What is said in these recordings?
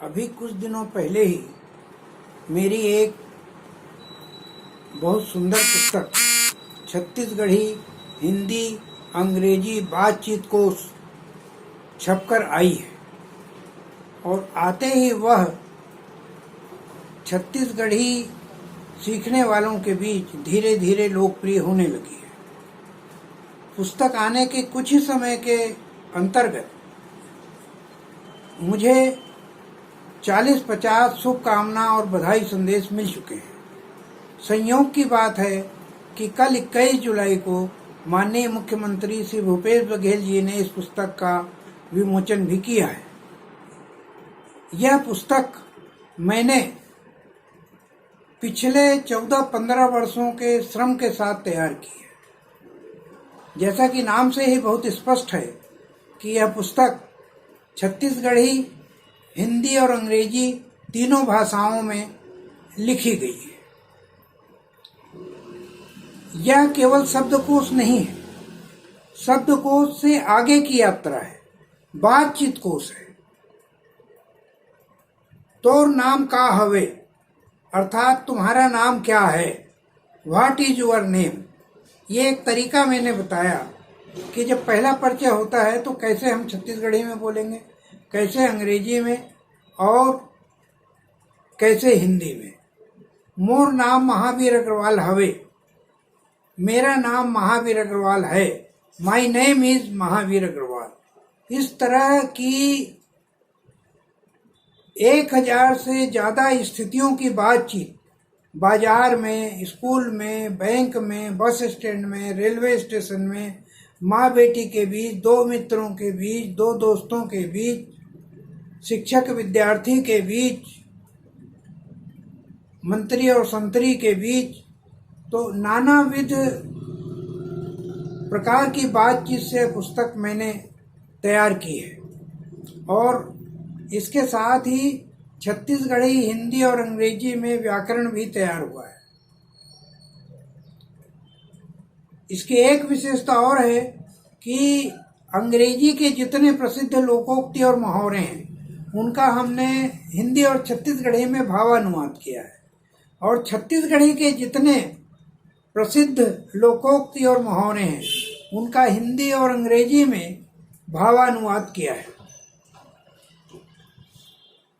अभी कुछ दिनों पहले ही मेरी एक बहुत सुंदर पुस्तक छत्तीसगढ़ी हिंदी अंग्रेजी बातचीत कोश छपकर आई है और आते ही वह छत्तीसगढ़ी सीखने वालों के बीच धीरे धीरे लोकप्रिय होने लगी है। पुस्तक आने के कुछ ही समय के अंतर्गत मुझे 40-50 शुभकामना और बधाई संदेश मिल चुके हैं। संयोग की बात है कि कल 21 जुलाई को माननीय मुख्यमंत्री श्री भूपेश बघेल जी ने इस पुस्तक का विमोचन भी किया है। यह पुस्तक मैंने पिछले 14-15 वर्षों के श्रम के साथ तैयार की है। जैसा कि नाम से ही बहुत स्पष्ट है कि यह पुस्तक छत्तीसगढ़ी हिंदी और अंग्रेजी तीनों भाषाओं में लिखी गई है। यह केवल शब्दकोश नहीं है, शब्दकोश से आगे की यात्रा है, बातचीत कोश है। तोर नाम का हवे अर्थात तुम्हारा नाम क्या है, व्हाट इज योर नेम। ये एक तरीका मैंने बताया कि जब पहला परिचय होता है तो कैसे हम छत्तीसगढ़ी में बोलेंगे, कैसे अंग्रेजी में और कैसे हिंदी में। मोर नाम महावीर अग्रवाल हवे, मेरा नाम महावीर अग्रवाल है, my name is Mahavir Agarwal. इस तरह की 1000 से ज़्यादा स्थितियों की बातचीत बाजार में, स्कूल में, बैंक में, बस स्टैंड में, रेलवे स्टेशन में, माँ बेटी के बीच, दो मित्रों के बीच, दो दोस्तों के बीच, शिक्षक विद्यार्थी के बीच, मंत्री और संतरी के बीच, तो नानाविध प्रकार की बातचीत से पुस्तक मैंने तैयार की है। और इसके साथ ही छत्तीसगढ़ी हिंदी और अंग्रेजी में व्याकरण भी तैयार हुआ है। इसकी एक विशेषता और है कि अंग्रेजी के जितने प्रसिद्ध लोकोक्ति और मुहावरे हैं उनका हमने हिंदी और छत्तीसगढ़ी में भावानुवाद किया है, और छत्तीसगढ़ी के जितने प्रसिद्ध लोकोक्ति और मुहावरे हैं उनका हिंदी और अंग्रेजी में भावानुवाद किया है।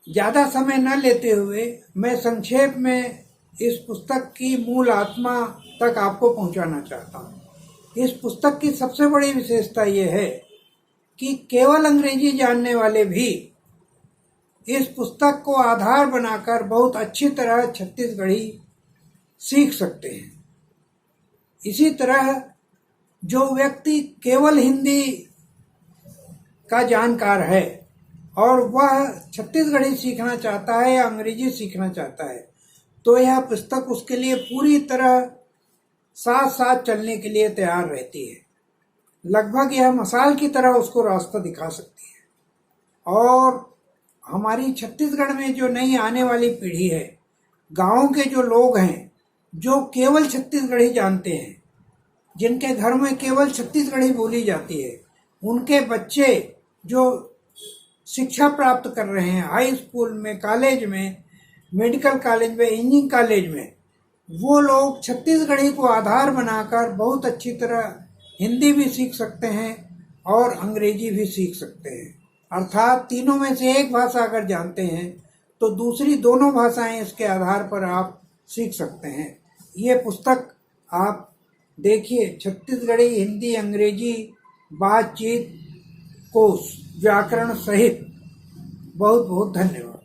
ज़्यादा समय न लेते हुए मैं संक्षेप में इस पुस्तक की मूल आत्मा तक आपको पहुंचाना चाहता हूं। इस पुस्तक की सबसे बड़ी विशेषता यह है कि केवल अंग्रेजी जानने वाले भी इस पुस्तक को आधार बनाकर बहुत अच्छी तरह छत्तीसगढ़ी सीख सकते हैं। इसी तरह जो व्यक्ति केवल हिंदी का जानकार है और वह छत्तीसगढ़ी सीखना चाहता है या अंग्रेजी सीखना चाहता है, तो यह पुस्तक उसके लिए पूरी तरह साथ साथ चलने के लिए तैयार रहती है। लगभग यह मसाल की तरह उसको रास्ता दिखा सकती है। और हमारी छत्तीसगढ़ में जो नई आने वाली पीढ़ी है, गाँव के जो लोग हैं जो केवल छत्तीसगढ़ी जानते हैं, जिनके घर में केवल छत्तीसगढ़ी बोली जाती है, उनके बच्चे जो शिक्षा प्राप्त कर रहे हैं हाई स्कूल में, कॉलेज में, मेडिकल कॉलेज में, इंजीनियरिंग कॉलेज में, वो लोग छत्तीसगढ़ी को आधार बनाकर बहुत अच्छी तरह हिंदी भी सीख सकते हैं और अंग्रेजी भी सीख सकते हैं। अर्थात तीनों में से एक भाषा अगर जानते हैं तो दूसरी दोनों भाषाएं इसके आधार पर आप सीख सकते हैं। ये पुस्तक आप देखिए, छत्तीसगढ़ी हिंदी अंग्रेजी बातचीत कोश व्याकरण सहित। बहुत बहुत धन्यवाद।